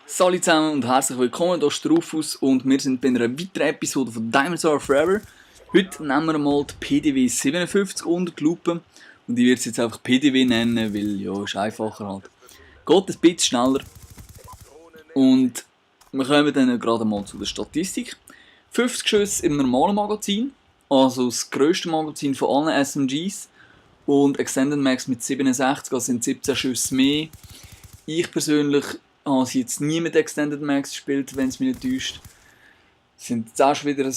Salut zusammen und herzlich willkommen, hier ist der Rufus und wir sind bei einer weiteren Episode von Diamonds Are Forever. Heute nehmen wir mal die PDW 57 unter die Lupe und ich werde es jetzt einfach PDW nennen, weil ja, ist einfacher halt. Geht ein bisschen schneller und wir kommen dann gerade mal zu der Statistik. 50 Schüsse im normalen Magazin, also das grösste Magazin von allen SMGs und Extended Max mit 67, also sind 17 Schüsse mehr. Ich persönlich habe sie jetzt nie mit Extended Max gespielt, wenn es mich nicht täuscht. Es sind jetzt auch schon wieder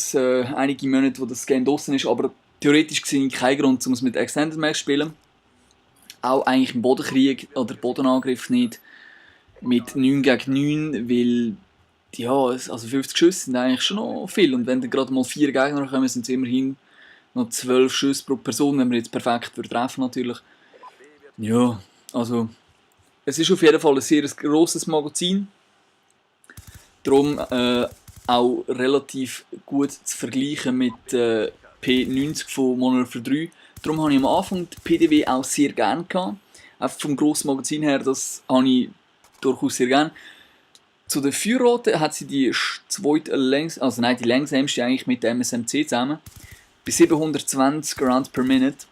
einige Monate, wo das Game draussen ist, aber theoretisch gesehen kein Grund, um es mit Extended Max zu spielen. Auch eigentlich im Bodenkrieg oder Bodenangriff nicht mit 9 gegen 9, weil ja, also 50 Schüsse sind eigentlich schon noch viel und wenn dann gerade mal 4 Gegner kommen, sind es immerhin noch 12 Schüsse pro Person, wenn wir jetzt perfekt treffen natürlich. Ja, also es ist auf jeden Fall ein sehr grosses Magazin, darum auch relativ gut zu vergleichen mit P90 von Modern Warfare 3. Darum habe ich am Anfang die PDW auch sehr gerne gehabt. Einfach vom grossen Magazin her, das habe ich durchaus sehr gerne. Zu der Feuerrate hat sie die zweite die langsamste eigentlich mit der MSMC zusammen. Bei 720 Rounds per Minute.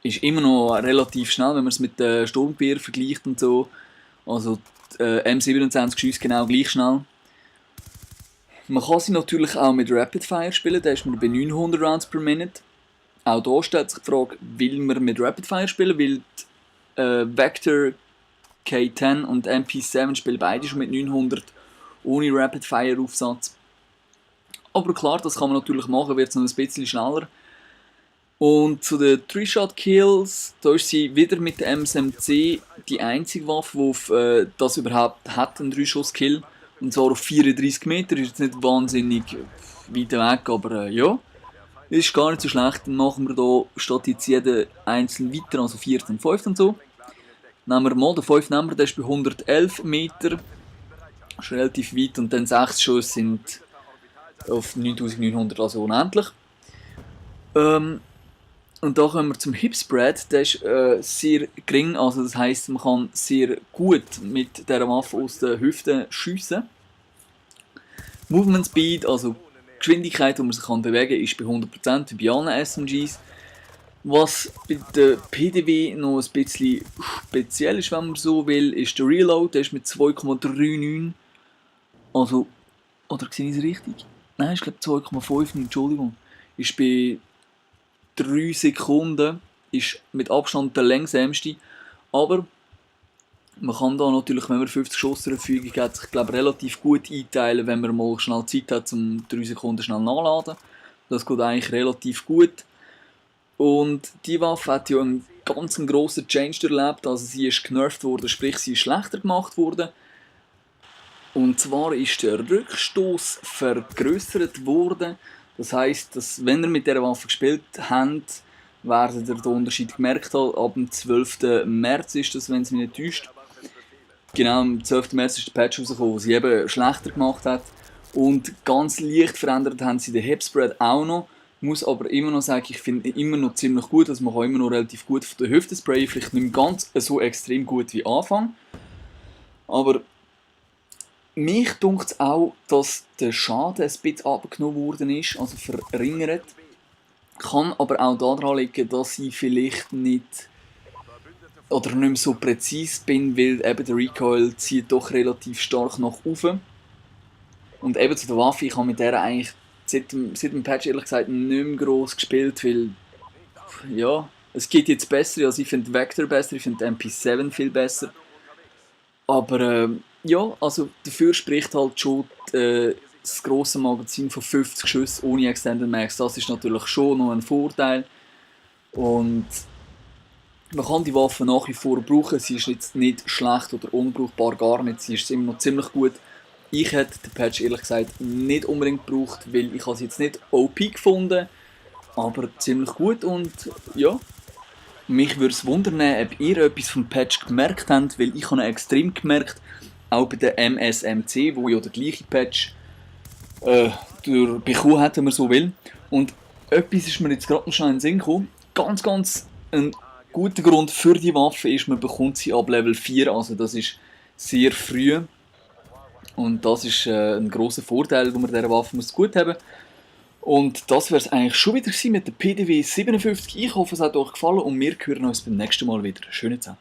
Ist immer noch relativ schnell, wenn man es mit der Sturmgewehr vergleicht und so. Also die M27 schießt genau gleich schnell. Man kann sie natürlich auch mit Rapid Fire spielen, da ist man bei 900 Rounds per Minute. Auch hier stellt sich die Frage, will man mit Rapid Fire spielen, weil die Vector K10 und MP7 spielen beide schon mit 900 ohne Rapid Fire Aufsatz. Aber klar, das kann man natürlich machen, wird es noch ein bisschen schneller. Und zu den 3-Shot-Kills, da ist sie wieder mit der MSMC die einzige Waffe, die auf das überhaupt hat, einen 3-Schuss-Kill. Und zwar auf 34 Meter, ist jetzt nicht wahnsinnig weit weg, aber ja, ist gar nicht so schlecht. Dann machen wir hier statt jetzt jeden einzeln weiter, also 14, 15 und so. Nehmen wir mal den 5, der ist bei 111 Meter, ist relativ weit und dann 6 Schuss sind auf 9900, also unendlich. Und da kommen wir zum Hip Spread, der ist sehr gering, also das heisst, man kann sehr gut mit dieser Waffe aus den Hüften schiessen. Movement Speed, also Geschwindigkeit, die man sich bewegen kann, ist bei 100% wie bei allen SMGs. Was bei der PDW noch ein bisschen speziell ist, wenn man so will, ist der Reload, der ist mit 2,39, also, oder sehe ich es richtig? Nein, ich glaube 2,5, Entschuldigung, ist bei 3 Sekunden, ist mit Abstand der langsamste, aber man kann da natürlich, wenn man 50 Schuss zur Verfügung hat, sich glaube relativ gut einteilen, wenn man mal schnell Zeit hat, um 3 Sekunden schnell nachladen. Das geht eigentlich relativ gut. Und die Waffe hat ja einen ganz grossen Change erlebt, also sie ist genervt worden, sprich sie ist schlechter gemacht worden. Und zwar ist der Rückstoß vergrößert worden. Das heisst, dass wenn ihr mit dieser Waffe gespielt habt, werdet ihr den Unterschied gemerkt haben. Ab dem 12. März ist das, wenn es mich nicht täuscht. Genau, am 12. März ist der Patch rausgekommen, der sie eben schlechter gemacht hat. Und ganz leicht verändert haben sie den Hip Spread auch noch. Ich muss aber immer noch sagen, ich finde ihn immer noch ziemlich gut. Also man kann immer noch relativ gut von der Hüfte sprayen. Vielleicht nicht ganz so extrem gut wie Anfang. Aber mich dunkt es auch, dass der Schaden ein bisschen abgenommen worden ist, also verringert. Kann aber auch daran liegen, dass ich vielleicht nicht oder nicht mehr so präzise bin, weil eben der Recoil zieht doch relativ stark nach oben. Und eben zu der Waffe, ich habe mit der eigentlich seit dem Patch ehrlich gesagt nicht mehr gross gespielt, weil ja, es geht jetzt besser, also ich finde Vector besser, ich finde MP7 viel besser. Aber ja, also dafür spricht halt schon das grosse Magazin von 50 Schüssen ohne Extended Max. Das ist natürlich schon noch ein Vorteil. Und man kann die Waffe nach wie vor brauchen. Sie ist jetzt nicht schlecht oder unbrauchbar, gar nicht. Sie ist immer noch ziemlich gut. Ich hätte den Patch ehrlich gesagt nicht unbedingt gebraucht, weil ich sie jetzt nicht OP gefunden, aber ziemlich gut und ja. Mich würde es wundern, ob ihr etwas vom Patch gemerkt habt, weil ich habe ihn extrem gemerkt, auch bei der MSMC, wo ja der gleiche Patch bekommen hat, wenn man so will. Und etwas ist mir jetzt gerade noch schnell in den Sinn gekommen. Ganz ein guter Grund für die Waffe ist, man bekommt sie ab Level 4, also das ist sehr früh. Und das ist ein grosser Vorteil, den man dieser Waffe muss gut haben. Und das wäre es eigentlich schon wieder gewesen mit der PDW 57. Ich hoffe, es hat euch gefallen und wir hören uns beim nächsten Mal wieder. Schöne Zeit.